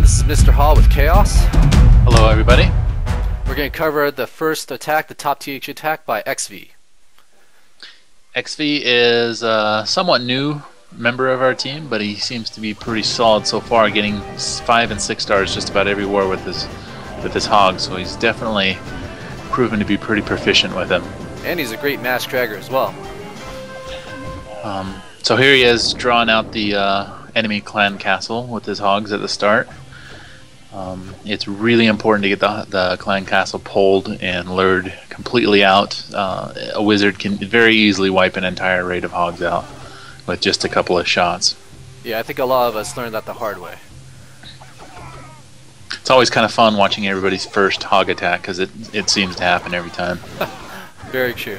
This is Misterha with Chaos. Hello everybody. We're going to cover the first attack, the top TH attack by Exvy. Exvy is a somewhat new member of our team, but he seems to be pretty solid so far, getting 5 and 6 stars just about every war with his Hogs, so he's definitely proven to be pretty proficient with him. And he's a great match dragger as well. So here he is drawing out the enemy clan castle with his Hogs at the start. It's really important to get the clan castle pulled and lured completely out. A wizard can very easily wipe an entire raid of Hogs out with just a couple of shots. Yeah, I think a lot of us learned that the hard way. It's always kind of fun watching everybody's first Hog attack because it seems to happen every time. Very true.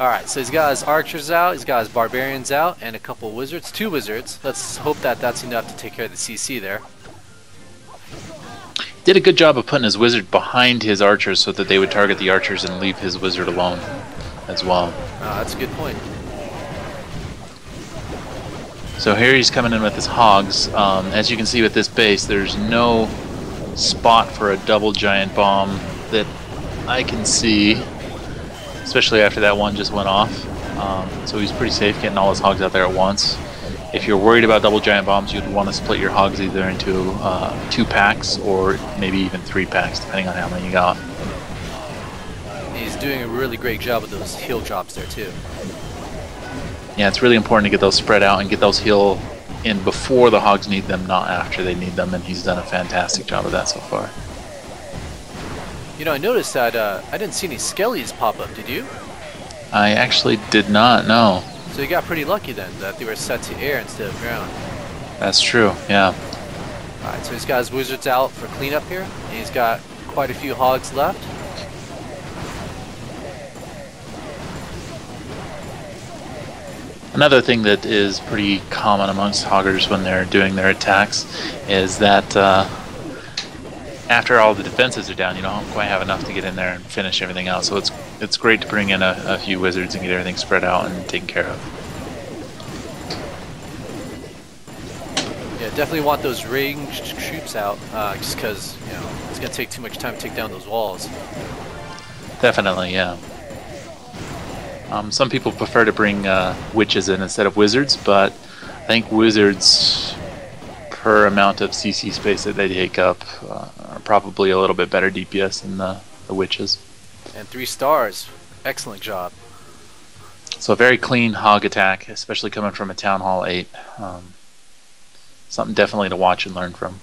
Alright, so he's got his archers out, he's got his barbarians out, and a couple wizards, 2 wizards. Let's hope that that's enough to take care of the CC there. Did a good job of putting his wizard behind his archers so that they would target the archers and leave his wizard alone as well. That's a good point. So here he's coming in with his Hogs. As you can see with this base, there's no spot for a double giant bomb that I can see, especially after that one just went off. So he's pretty safe getting all his Hogs out there at once. If you're worried about double giant bombs, you'd want to split your Hogs either into 2 packs or maybe even 3 packs, depending on how many you got. He's doing a really great job with those heal drops there too. Yeah, it's really important to get those spread out and get those heal in before the Hogs need them, not after they need them, and he's done a fantastic job of that so far. You know, I noticed that I didn't see any skellies pop up, did you? I actually did not, no. So you got pretty lucky then, that they were set to air instead of ground. That's true, yeah. Alright, so he's got his wizards out for cleanup here, and he's got quite a few Hogs left. Another thing that is pretty common amongst Hoggers when they're doing their attacks is that after all the defenses are down, you don't quite have enough to get in there and finish everything out. So it's great to bring in a few wizards and get everything spread out and taken care of. Yeah, definitely want those ranged troops out, just because it's gonna take too much time to take down those walls. Definitely, yeah. Some people prefer to bring witches in instead of wizards, but I think wizards, per amount of CC space that they take up, are probably a little bit better DPS than the witches. And 3 stars. Excellent job. So a very clean Hog attack, especially coming from a Town Hall 8. Something definitely to watch and learn from.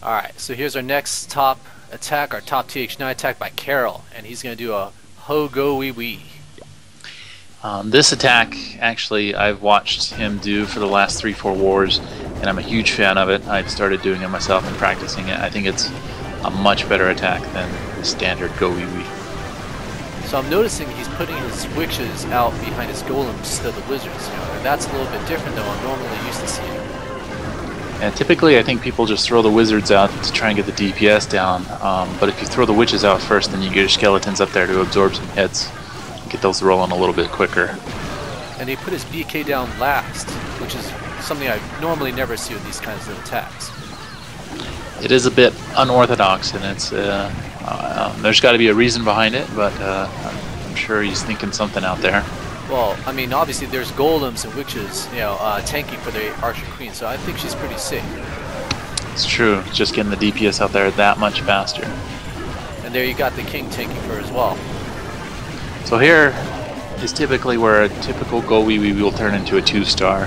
Alright, so here's our next top attack, our top TH9 attack by Carel, and he's going to do a HoGoWiWi. This attack, actually, I've watched him do for the last 3-4 wars, and I'm a huge fan of it. I've started doing it myself and practicing it. I think it's a much better attack than the standard GoWiWi. So I'm noticing he's putting his witches out behind his golems instead of the wizards. And that's a little bit different than I'm normally used to seeing. And typically, I think people just throw the wizards out to try and get the DPS down. But if you throw the witches out first, then you get your skeletons up there to absorb some hits. Get those rolling a little bit quicker. And he put his BK down last, which is something I normally never see with these kinds of attacks. It is a bit unorthodox, and it's there's got to be a reason behind it, but I'm sure he's thinking something out there. Well, I mean, obviously there's golems and witches, tanking for the Archer Queen, so I think she's pretty safe. It's true, just getting the DPS out there that much faster. And there you got the King tanking for her as well. So here is typically where a typical GoWiWi will turn into a 2-star.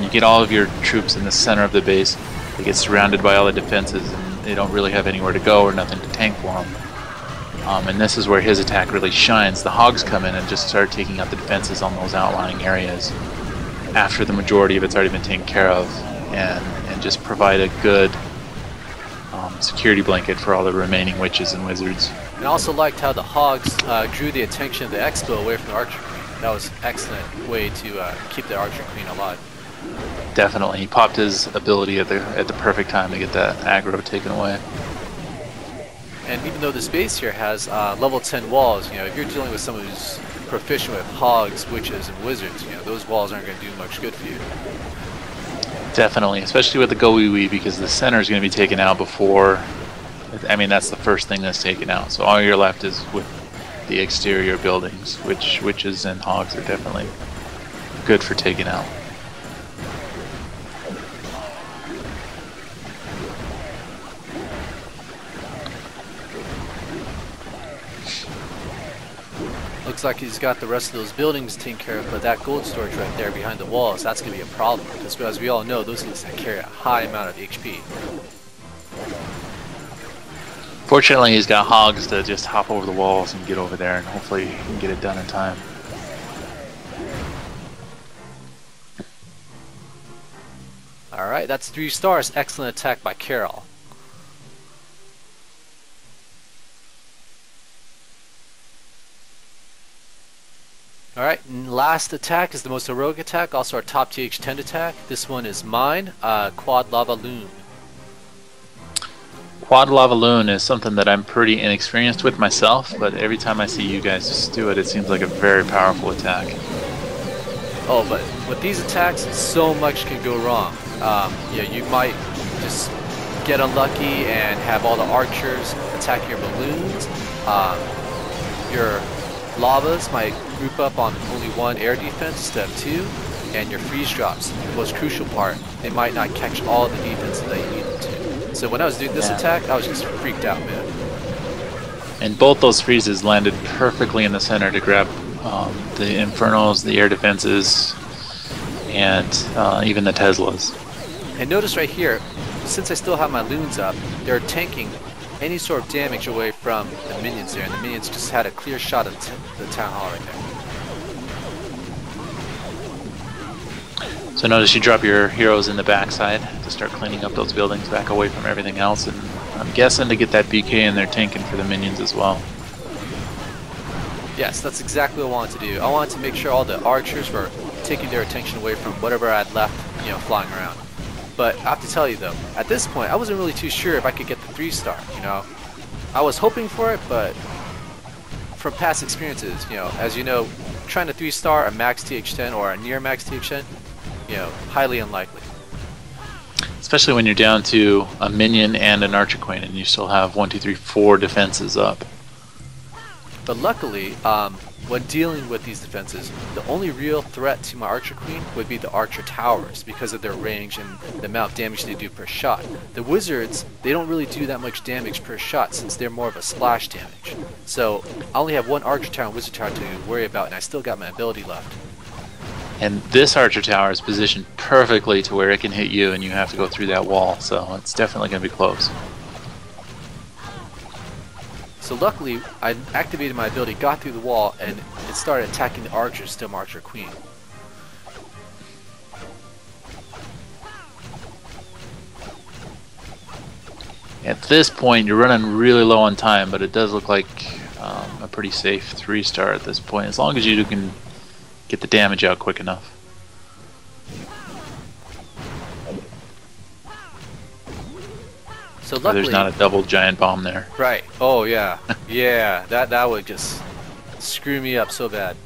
You get all of your troops in the center of the base. They get surrounded by all the defenses, and they don't really have anywhere to go or nothing to tank for them. And this is where his attack really shines. The Hogs come in and just start taking out the defenses on those outlying areas after the majority of it's already been taken care of, and just provide a good security blanket for all the remaining witches and wizards. And I also liked how the Hogs drew the attention of the Expo away from the Archer Queen. That was an excellent way to keep the Archer Queen alive. Definitely. He popped his ability at the perfect time to get that aggro taken away. And even though this base here has level 10 walls, if you're dealing with someone who's proficient with Hogs, witches, and wizards, those walls aren't going to do much good for you. Definitely, especially with the GoWiWi, because the center is going to be taken out before. I mean, that's the first thing that's taken out. So all you're left is with the exterior buildings, which witches and hogs are definitely good for taking out. Looks like he's got the rest of those buildings taken care of, but that gold storage right there behind the walls, that's going to be a problem. Because as we all know, those things carry a high amount of HP. Fortunately, he's got hogs to just hop over the walls and get over there, and hopefully he can get it done in time. Alright, that's 3 stars. Excellent attack by Carel. Alright, last attack is the most heroic attack, also our top TH10 attack. This one is mine, QuadLavaLoon. QuadLavaLoon is something that I'm pretty inexperienced with myself, but every time I see you guys just do it, it seems like a very powerful attack. Oh, but with these attacks, so much can go wrong. You know, you might just get unlucky and have all the archers attacking your balloons. Your lavas might group up on only one air defense instead of 2, and your freeze drops, the most crucial part, they might not catch all the defenses that you need them to. So when I was doing this attack, I was just freaked out, man. And both those freezes landed perfectly in the center to grab the Infernos, the air defenses, and even the Teslas. And notice right here, since I still have my loons up, they're tanking any sort of damage away from the minions there, and the minions just had a clear shot of the town hall right there. So notice you drop your heroes in the backside to start cleaning up those buildings back away from everything else, and I'm guessing to get that BK in there tanking for the minions as well. Yes, that's exactly what I wanted to do. I wanted to make sure all the archers were taking their attention away from whatever I had left, you know, flying around. But I have to tell you though, at this point, I wasn't really too sure if I could get the 3-star, you know. I was hoping for it, but from past experiences, you know, as you know, trying to 3-star a max TH10 or a near max TH10, you know, highly unlikely. Especially when you're down to a minion and an archer queen and you still have 1, 2, 3, 4 defenses up. But luckily, when dealing with these defenses, the only real threat to my archer queen would be the archer towers because of their range and the amount of damage they do per shot. The wizards, they don't really do that much damage per shot since they're more of a splash damage. So I only have one archer tower and wizard tower to worry about, and I still got my ability left. And this archer tower is positioned perfectly to where it can hit you and you have to go through that wall, so it's definitely going to be close. So luckily, I activated my ability, got through the wall, and it started attacking the archers, still my archer queen. At this point, you're running really low on time, but it does look like a pretty safe 3-star at this point, as long as you can get the damage out quick enough. So luckily, there's not a double giant bomb there. Right. Oh yeah. Yeah. That would just screw me up so bad.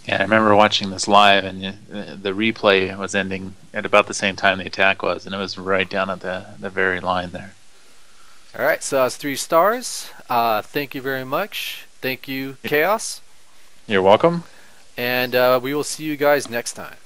Yeah, I remember watching this live, and the replay was ending at about the same time the attack was, and it was right down at the very line there. All right. So that's 3 stars. Thank you very much. Thank you, Chaos. You're welcome. And we will see you guys next time.